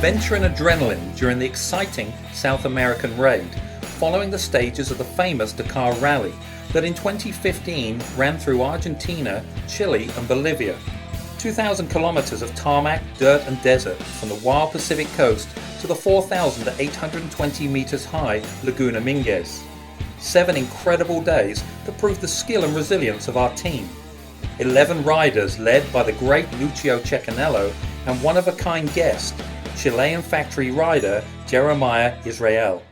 adventure and adrenaline during the exciting South American raid, following the stages of the famous Dakar rally that in 2015 ran through Argentina, Chile and Bolivia. 2,000 kilometers of tarmac, dirt and desert from the wild Pacific coast to the 4,820 meters high Laguna Minguez. 7 incredible days that proved the skill and resilience of our team. 11 riders led by the great Lucio Cecchinello and one-of-a-kind guest, Chilean factory rider Jeremiah Israel.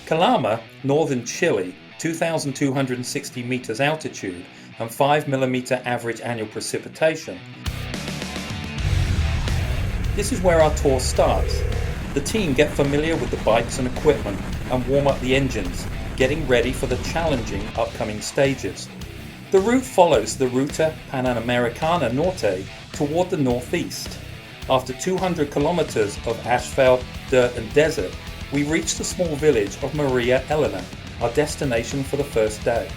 Calama, northern Chile, 2,260 meters altitude and 5 millimeter average annual precipitation. This is where our tour starts. The team get familiar with the bikes and equipment and warm up the engines, getting ready for the challenging upcoming stages. The route follows the Ruta Panamericana Norte toward the northeast. After 200 kilometers of asphalt, dirt and desert, we reach the small village of Maria Elena, our destination for the first day.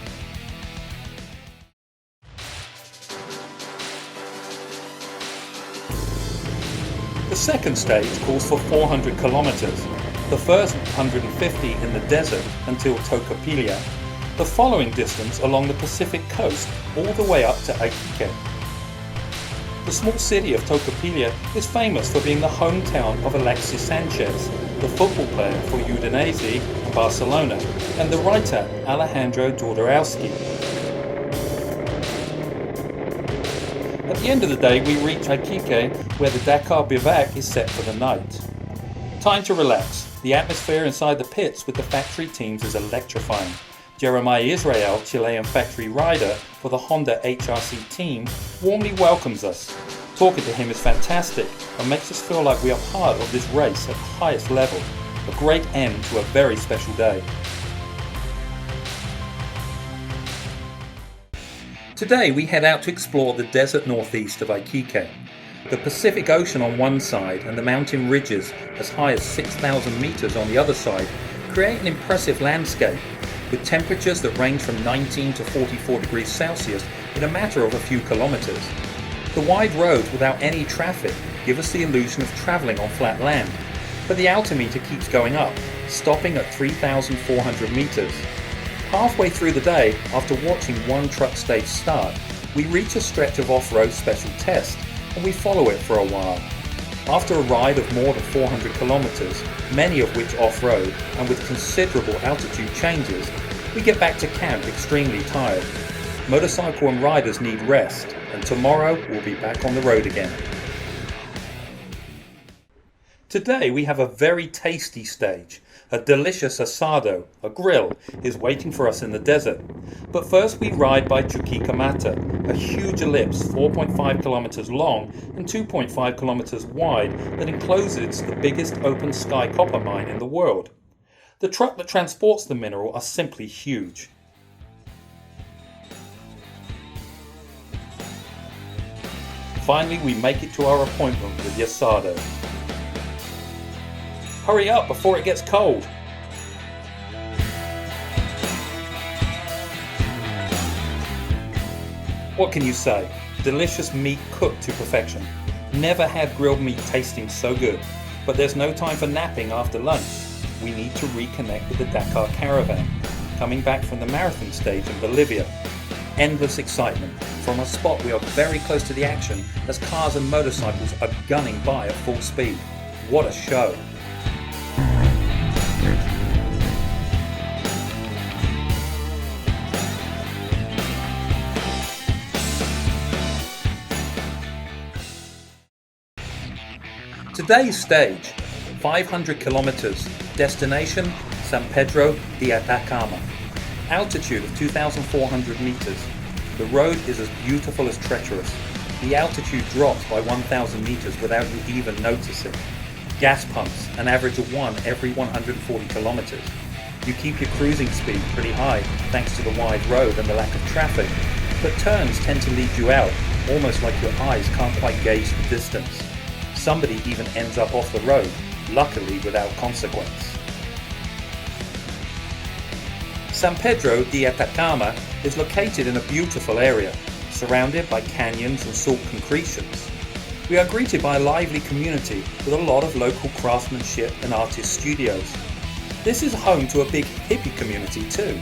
The second stage calls for 400 kilometers, the first 150 in the desert until Tocopilla, the following distance along the Pacific coast all the way up to Iquique. The small city of Tocopilla is famous for being the hometown of Alexis Sanchez, the football player for Udinese and Barcelona, and the writer Alejandro Jodorowsky. At the end of the day, we reach Iquique, where the Dakar bivouac is set for the night. Time to relax. The atmosphere inside the pits with the factory teams is electrifying. Jeremiah Israel, Chilean factory rider for the Honda HRC team, warmly welcomes us. Talking to him is fantastic and makes us feel like we are part of this race at the highest level. A great end to a very special day. Today we head out to explore the desert northeast of Iquique. The Pacific Ocean on one side and the mountain ridges as high as 6,000 meters on the other side create an impressive landscape, with temperatures that range from 19 to 44 degrees Celsius in a matter of a few kilometers. The wide roads without any traffic give us the illusion of travelling on flat land, but the altimeter keeps going up, stopping at 3,400 meters. Halfway through the day, after watching one truck stage start, we reach a stretch of off-road special test, and we follow it for a while. After a ride of more than 400 kilometers, many of which off-road and with considerable altitude changes, we get back to camp extremely tired. Motorcycle and riders need rest, and tomorrow we'll be back on the road again. Today we have a very tasty stage. A delicious asado, a grill, is waiting for us in the desert. But first we ride by Chuquicamata, a huge ellipse 4.5 kilometers long and 2.5 kilometers wide that encloses the biggest open sky copper mine in the world. The truck that transports the mineral are simply huge. Finally, we make it to our appointment with the asado. Hurry up before it gets cold! What can you say? Delicious meat cooked to perfection. Never had grilled meat tasting so good. But there's no time for napping after lunch. We need to reconnect with the Dakar caravan, coming back from the marathon stage in Bolivia. Endless excitement. From a spot we are very close to the action as cars and motorcycles are gunning by at full speed. What a show! Today's stage, 500 kilometers, destination San Pedro de Atacama, altitude of 2,400 meters. The road is as beautiful as treacherous. The altitude drops by 1,000 meters without you even noticing. Gas pumps, an average of 1 every 140 kilometers. You keep your cruising speed pretty high thanks to the wide road and the lack of traffic, but turns tend to lead you out, almost like your eyes can't quite gauge the distance. Somebody even ends up off the road, luckily without consequence. San Pedro de Atacama is located in a beautiful area, surrounded by canyons and salt concretions. We are greeted by a lively community with a lot of local craftsmanship and artist studios. This is home to a big hippie community too.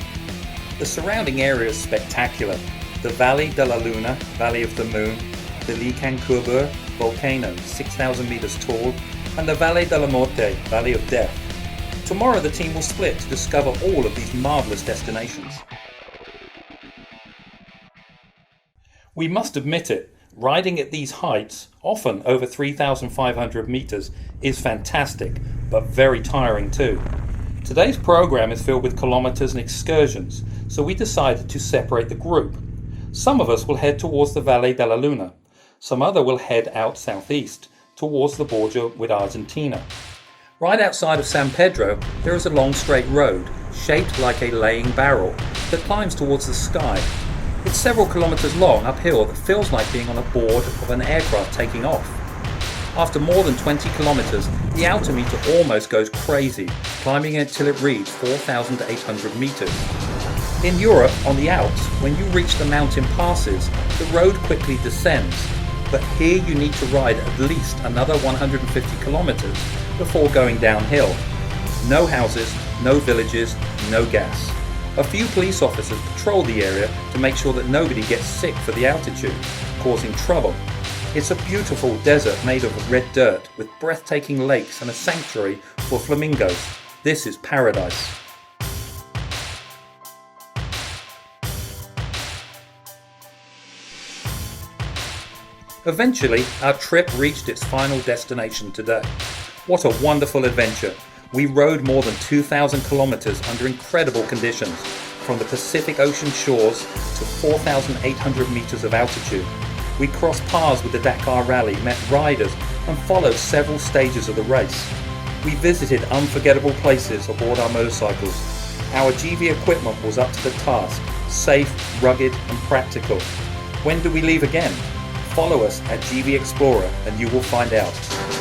The surrounding area is spectacular. The Valle de la Luna, Valley of the Moon, the Licancubur volcano, 6,000 meters tall, and the Valle de la Muerte, Valley of Death. Tomorrow the team will split to discover all of these marvelous destinations. We must admit it, riding at these heights, often over 3,500 meters, is fantastic, but very tiring too. Today's program is filled with kilometers and excursions, so we decided to separate the group. Some of us will head towards the Valle de la Luna. Some other will head out southeast, towards the border with Argentina. Right outside of San Pedro, there is a long straight road, shaped like a laying barrel, that climbs towards the sky. It's several kilometers long uphill that feels like being on a board of an aircraft taking off. After more than 20 kilometers, the altimeter almost goes crazy, climbing until it reads 4,800 meters. In Europe, on the Alps, when you reach the mountain passes, the road quickly descends, but here you need to ride at least another 150 kilometers before going downhill. No houses, no villages, no gas. A few police officers patrol the area to make sure that nobody gets sick for the altitude, causing trouble. It's a beautiful desert made of red dirt with breathtaking lakes and a sanctuary for flamingos. This is paradise. Eventually, our trip reached its final destination today. What a wonderful adventure! We rode more than 2,000 kilometers under incredible conditions, from the Pacific Ocean shores to 4,800 meters of altitude. We crossed paths with the Dakar Rally, met riders, and followed several stages of the race. We visited unforgettable places aboard our motorcycles. Our GV equipment was up to the task, safe, rugged, and practical. When do we leave again? Follow us at GV Explorer and you will find out.